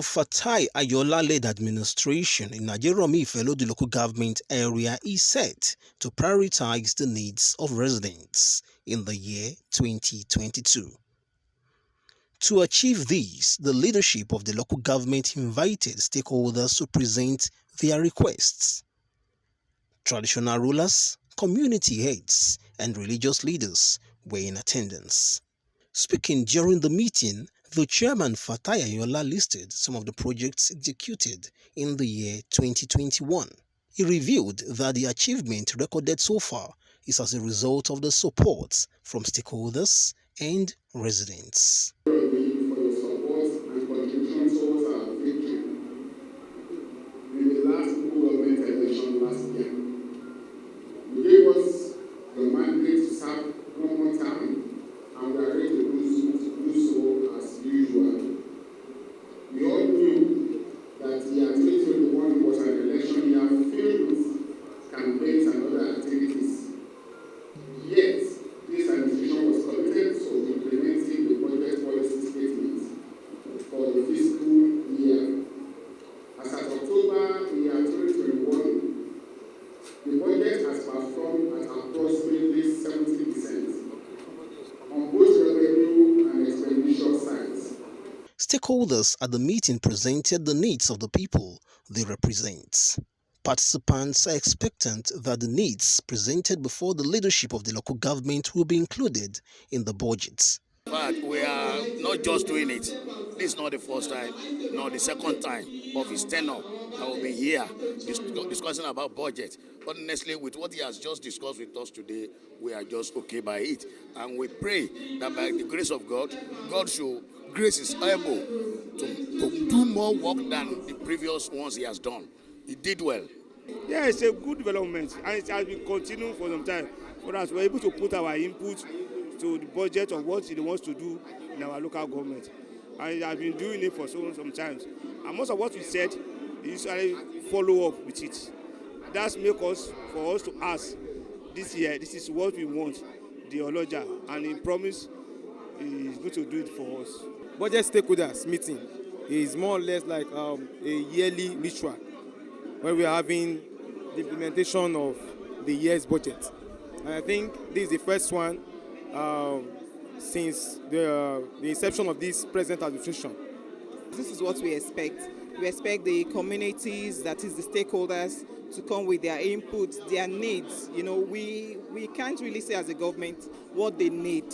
Fatai Ayola-led administration in AJEROMI-IFELODUN local government area is set to prioritize the needs of residents in the year 2022. To achieve this, the leadership of the local government invited stakeholders to present their requests. Traditional rulers, community heads, and religious leaders were in attendance. Speaking during the meeting, the chairman Fatai Ayola listed some of the projects executed in the year 2021. He revealed that the achievement recorded so far is as a result of the support from stakeholders and residents. For your support and contribution towards our victory in the last local government election last year. You gave us the mandate to serve one more time, and we are ready to do so as usual. We all knew that the year 2021 was an election year filled with campaigns and other activities. Yet, this administration was committed to implementing the budget policy statements for the fiscal year. As of October the year 2021, the budget has performed at approximately 70% on both revenue and expenditure sides. Stakeholders at the meeting presented the needs of the people they represent. Participants are expectant that the needs presented before the leadership of the local government will be included in the budget. But we are not just doing it. This is not the first time, nor the second time of his tenure that will be here discussing about budget. But honestly, with what he has just discussed with us today, we are just okay by it. And we pray that by the grace of God, God should grace is able to do more work than the previous ones he has done. He did well. Yeah, it's a good development, and it has been continuing for some time. For us, we're able to put our input to the budget of what he wants to do in our local government. And he has been doing it for some time. And most of what we said, he usually follow up with it. That's make us, for us to ask this year, this is what we want, the Oloja, and he promised he is going to do it for us. Budget stakeholders meeting is more or less like a yearly ritual where we are having the implementation of the year's budget. And I think this is the first one since the inception of this present administration. This is what we expect. We expect the communities, that is the stakeholders, to come with their input, their needs. You know, we can't really say as a government what they need.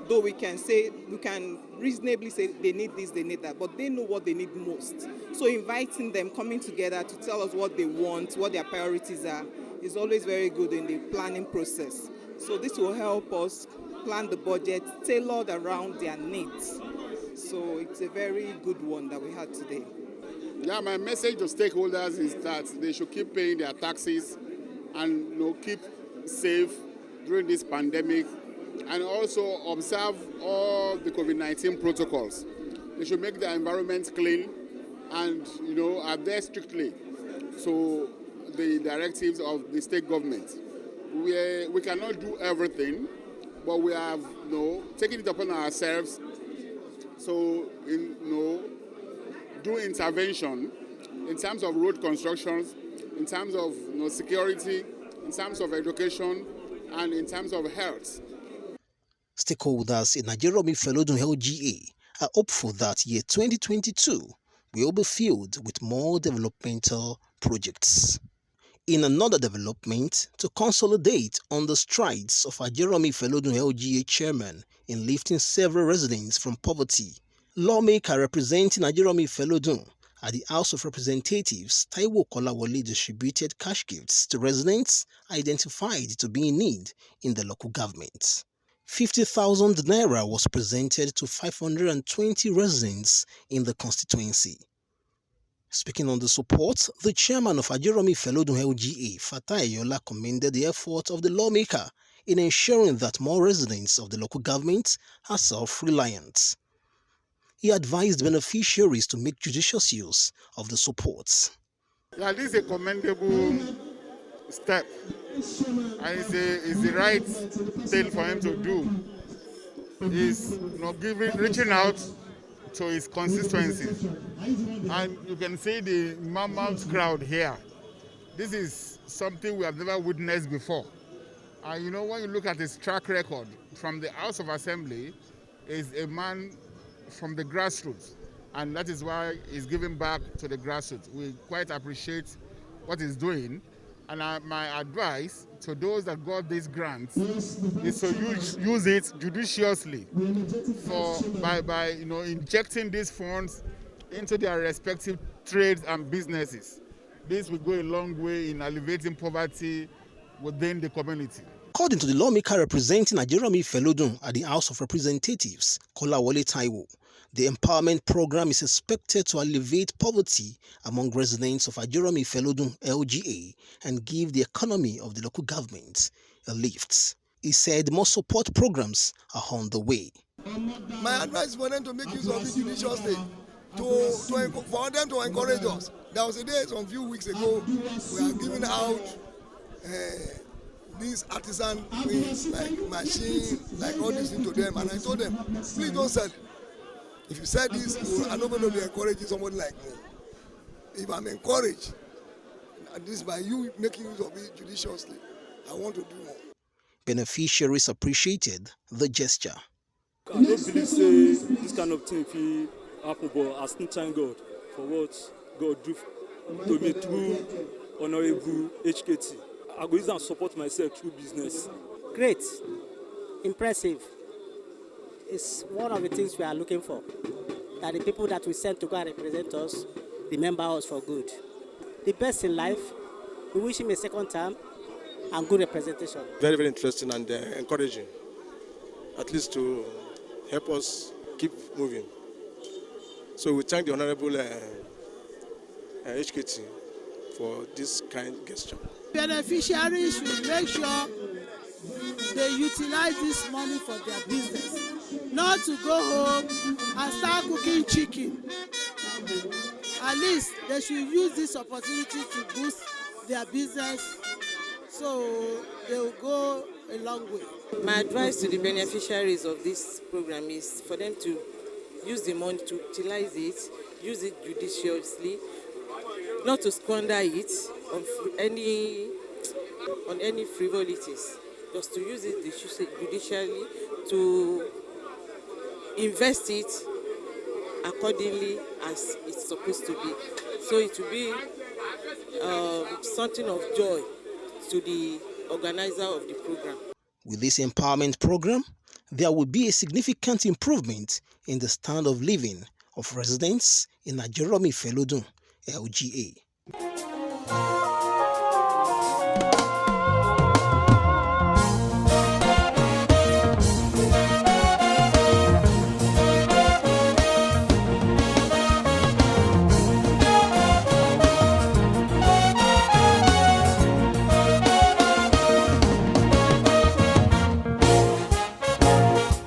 Though we can reasonably say they need this, they need that, but they know what they need most. So inviting them, coming together to tell us what they want, what their priorities are, is always very good in the planning process. So this will help us plan the budget tailored around their needs. So it's a very good one that we had today. Yeah, my message to stakeholders is that they should keep paying their taxes and keep safe during this pandemic, and also observe all the COVID-19 protocols. They should make their environment clean and adhere strictly to the directives of the state government. We cannot do everything, but we have taken it upon ourselves to do intervention in terms of road constructions, in terms of security, in terms of education, and in terms of health. Stakeholders in AJEROMI-IFELODUN LGA are hopeful that year 2022 will be filled with more developmental projects. In another development, to consolidate on the strides of AJEROMI-IFELODUN LGA chairman in lifting several residents from poverty, lawmaker representing AJEROMI-IFELODUN at the House of Representatives, Taiwo Kolawole, distributed cash gifts to residents identified to be in need in the local government. 50,000 naira was presented to 520 residents in the constituency. Speaking on the support, the chairman of AJEROMI-IFELODUN LGA, Fatai Ayola, commended the effort of the lawmaker in ensuring that more residents of the local government are self-reliant. He advised beneficiaries to make judicious use of the support. Yeah, this is a commendable step, and it's the right thing for him to do. Is reaching out to his constituencies. And you can see the mammoth crowd here. This is something we have never witnessed before. And you know, when you look at his track record from the House of Assembly, is a man from the grassroots. And that is why he's giving back to the grassroots. We quite appreciate what he's doing. And my advice to those that got these grants is to use it judiciously by injecting these funds into their respective trades and businesses. This will go a long way in alleviating poverty within the community. According to the lawmaker representing AJEROMI-IFELODUN at the House of Representatives, Kolawole Taiwo, the empowerment program is expected to alleviate poverty among residents of AJEROMI-IFELODUN LGA and give the economy of the local government a lift. He said more support programs are on the way. My advice is for them to make use of it judiciously, for them to encourage us. There was a day some few weeks ago we are giving out these artisan things like machine, like all these things to them, and I told them, please don't sell it. If you sell this, I'm not going to be encouraging somebody like me. If I'm encouraged, and this by you making use of it judiciously, I want to do more. Beneficiaries appreciated the gesture. I don't believe say this kind of thing will happen, but I still thank God for what God do to me through Honorable HKT. I go use and support myself through business. Great, impressive. It's one of the things we are looking for, that the people that we send to go and represent us remember us for good. The best in life, we wish him a second term and good representation. Very, very interesting and encouraging, at least to help us keep moving. So we thank the Honorable HKT for this kind gesture. Beneficiaries should make sure they utilize this money for their business, not to go home and start cooking chicken. At least they should use this opportunity to boost their business, so they will go a long way. My advice to the beneficiaries of this program is for them to use the money, to utilize it, use it judiciously, not to squander it on any frivolities, just to use it judicially, to invest it accordingly as it's supposed to be. So it will be something of joy to the organizer of the program. With this empowerment program, there will be a significant improvement in the standard of living of residents in AJEROMI-IFELODUN LGA.